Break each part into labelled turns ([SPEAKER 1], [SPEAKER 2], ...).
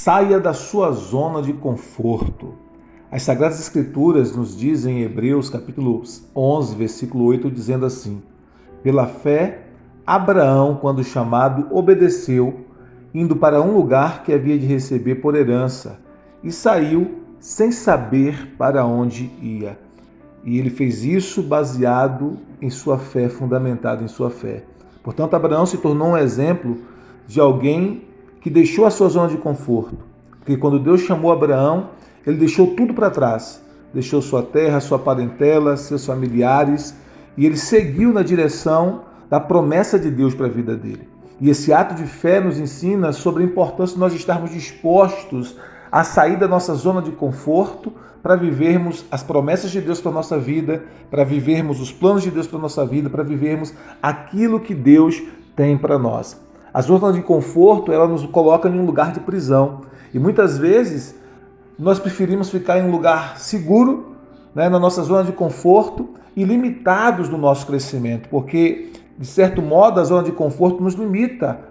[SPEAKER 1] Saia da sua zona de conforto. As Sagradas Escrituras nos dizem em Hebreus capítulo 11, versículo 8, dizendo assim: pela fé, Abraão, quando chamado, obedeceu, indo para um lugar que havia de receber por herança, e saiu sem saber para onde ia. E ele fez isso baseado em sua fé, fundamentado em sua fé. Portanto, Abraão se tornou um exemplo de alguém que deixou a sua zona de conforto. Porque quando Deus chamou Abraão, ele deixou tudo para trás. Deixou sua terra, sua parentela, seus familiares, e ele seguiu na direção da promessa de Deus para a vida dele. E esse ato de fé nos ensina sobre a importância de nós estarmos dispostos a sair da nossa zona de conforto para vivermos as promessas de Deus para a nossa vida, para vivermos os planos de Deus para a nossa vida, para vivermos aquilo que Deus tem para nós. A zona de conforto, ela nos coloca em um lugar de prisão. E muitas vezes nós preferimos ficar em um lugar seguro, na nossa zona de conforto, e limitados no nosso crescimento, porque, de certo modo, a zona de conforto nos limita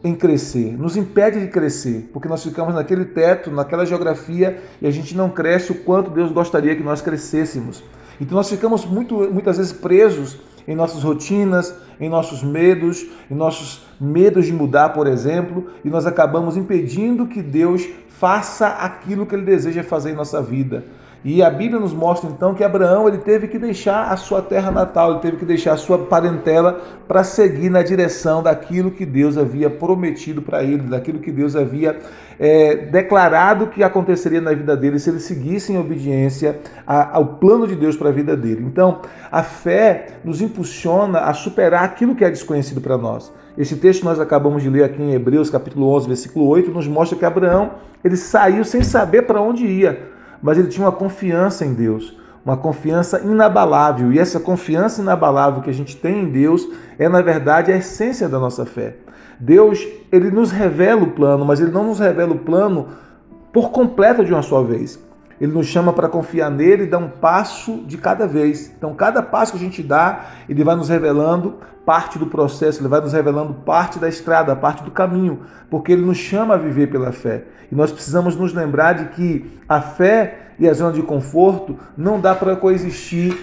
[SPEAKER 1] em crescer, nos impede de crescer, porque nós ficamos naquele teto, naquela geografia, e a gente não cresce o quanto Deus gostaria que nós crescêssemos. Então nós ficamos muitas vezes presos em nossas rotinas, em nossos medos de mudar, por exemplo, e nós acabamos impedindo que Deus faça aquilo que Ele deseja fazer em nossa vida. E a Bíblia nos mostra então que Abraão ele teve que deixar a sua terra natal, ele teve que deixar a sua parentela para seguir na direção daquilo que Deus havia prometido para ele, daquilo que Deus havia declarado que aconteceria na vida dele se ele seguisse em obediência ao plano de Deus para a vida dele. Então, a fé nos impulsiona a superar aquilo que é desconhecido para nós. Esse texto que nós acabamos de ler aqui em Hebreus capítulo 11, versículo 8, nos mostra que Abraão ele saiu sem saber para onde ia, mas ele tinha uma confiança em Deus, uma confiança inabalável. E essa confiança inabalável que a gente tem em Deus é, na verdade, a essência da nossa fé. Deus, ele nos revela o plano, mas ele não nos revela o plano por completo de uma só vez. Ele nos chama para confiar nele e dar um passo de cada vez. Então, cada passo que a gente dá, ele vai nos revelando parte do processo, ele vai nos revelando parte da estrada, parte do caminho, porque ele nos chama a viver pela fé. E nós precisamos nos lembrar de que a fé e a zona de conforto não dá para coexistir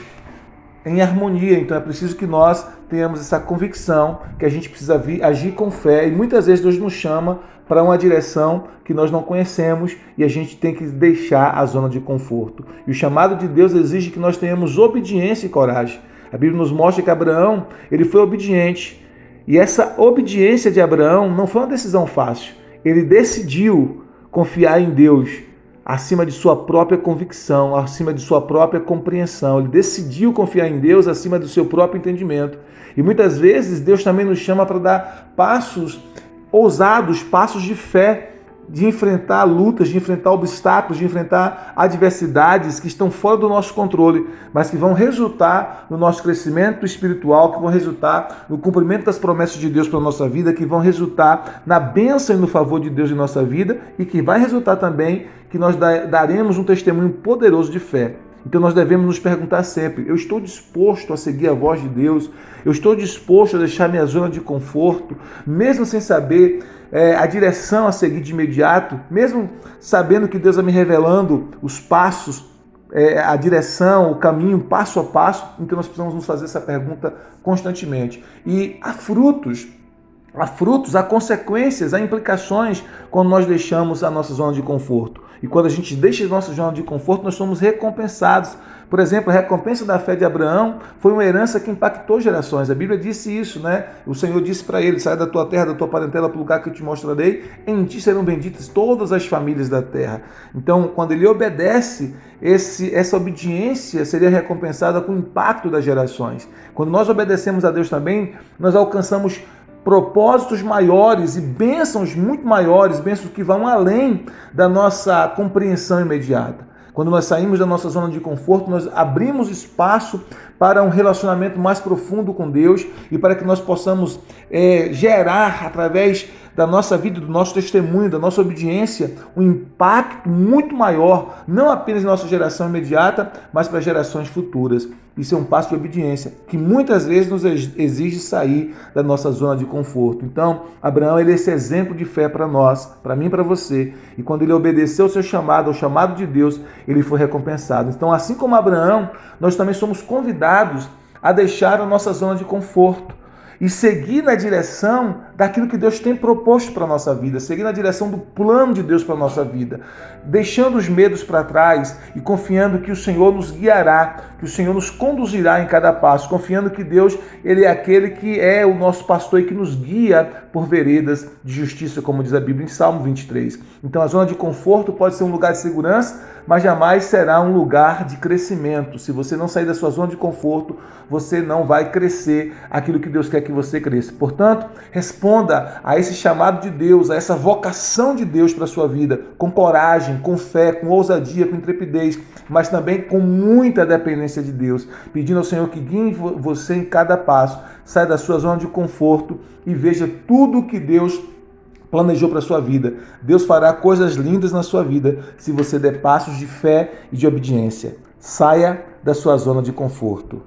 [SPEAKER 1] em harmonia. Então é preciso que nós tenhamos essa convicção que a gente precisa agir com fé, e muitas vezes Deus nos chama para uma direção que nós não conhecemos e a gente tem que deixar a zona de conforto. E o chamado de Deus exige que nós tenhamos obediência e coragem. A Bíblia nos mostra que Abraão ele foi obediente, e essa obediência de Abraão não foi uma decisão fácil. Ele decidiu confiar em Deus acima de sua própria convicção, acima de sua própria compreensão. Ele decidiu confiar em Deus acima do seu próprio entendimento. E muitas vezes Deus também nos chama para dar passos ousados, passos de fé, de enfrentar lutas, de enfrentar obstáculos, de enfrentar adversidades que estão fora do nosso controle, mas que vão resultar no nosso crescimento espiritual, que vão resultar no cumprimento das promessas de Deus para a nossa vida, que vão resultar na bênção e no favor de Deus em nossa vida, e que vai resultar também que nós daremos um testemunho poderoso de fé. Então nós devemos nos perguntar sempre: eu estou disposto a seguir a voz de Deus? Eu estou disposto a deixar minha zona de conforto, mesmo sem saber a direção a seguir de imediato, mesmo sabendo que Deus vai me revelando os passos, a direção, o caminho, passo a passo? Então nós precisamos nos fazer essa pergunta constantemente. E há frutos, há consequências, há implicações quando nós deixamos a nossa zona de conforto. E quando a gente deixa a nossa zona de conforto, nós somos recompensados. Por exemplo, a recompensa da fé de Abraão foi uma herança que impactou gerações. A Bíblia disse isso, né? O Senhor disse para ele: sai da tua terra, da tua parentela, para o lugar que eu te mostrarei. Em ti serão benditas todas as famílias da terra. Então, quando ele obedece, essa obediência seria recompensada com o impacto das gerações. Quando nós obedecemos a Deus também, nós alcançamos propósitos maiores e bênçãos muito maiores, bênçãos que vão além da nossa compreensão imediata. Quando nós saímos da nossa zona de conforto, nós abrimos espaço para um relacionamento mais profundo com Deus e para que nós possamos gerar, através da nossa vida, do nosso testemunho, da nossa obediência, um impacto muito maior, não apenas na nossa geração imediata, mas para gerações futuras. Isso é um passo de obediência, que muitas vezes nos exige sair da nossa zona de conforto. Então, Abraão, ele é esse exemplo de fé para nós, para mim e para você. E quando ele obedeceu ao seu chamado, ao chamado de Deus, ele foi recompensado. Então, assim como Abraão, nós também somos convidados a deixar a nossa zona de conforto e seguir na direção daquilo que Deus tem proposto para a nossa vida, seguir na direção do plano de Deus para a nossa vida, deixando os medos para trás e confiando que o Senhor nos guiará, que o Senhor nos conduzirá em cada passo, confiando que Deus, ele é aquele que é o nosso pastor e que nos guia por veredas de justiça, como diz a Bíblia em Salmo 23. Então a zona de conforto pode ser um lugar de segurança, mas jamais será um lugar de crescimento. Se você não sair da sua zona de conforto, você não vai crescer aquilo que Deus quer que você cresça. Portanto, responda a esse chamado de Deus, a essa vocação de Deus para a sua vida, com coragem, com fé, com ousadia, com intrepidez, mas também com muita dependência de Deus, pedindo ao Senhor que guie você em cada passo, saia da sua zona de conforto e veja tudo o que Deus planejou para a sua vida. Deus fará coisas lindas na sua vida se você der passos de fé e de obediência. Saia da sua zona de conforto.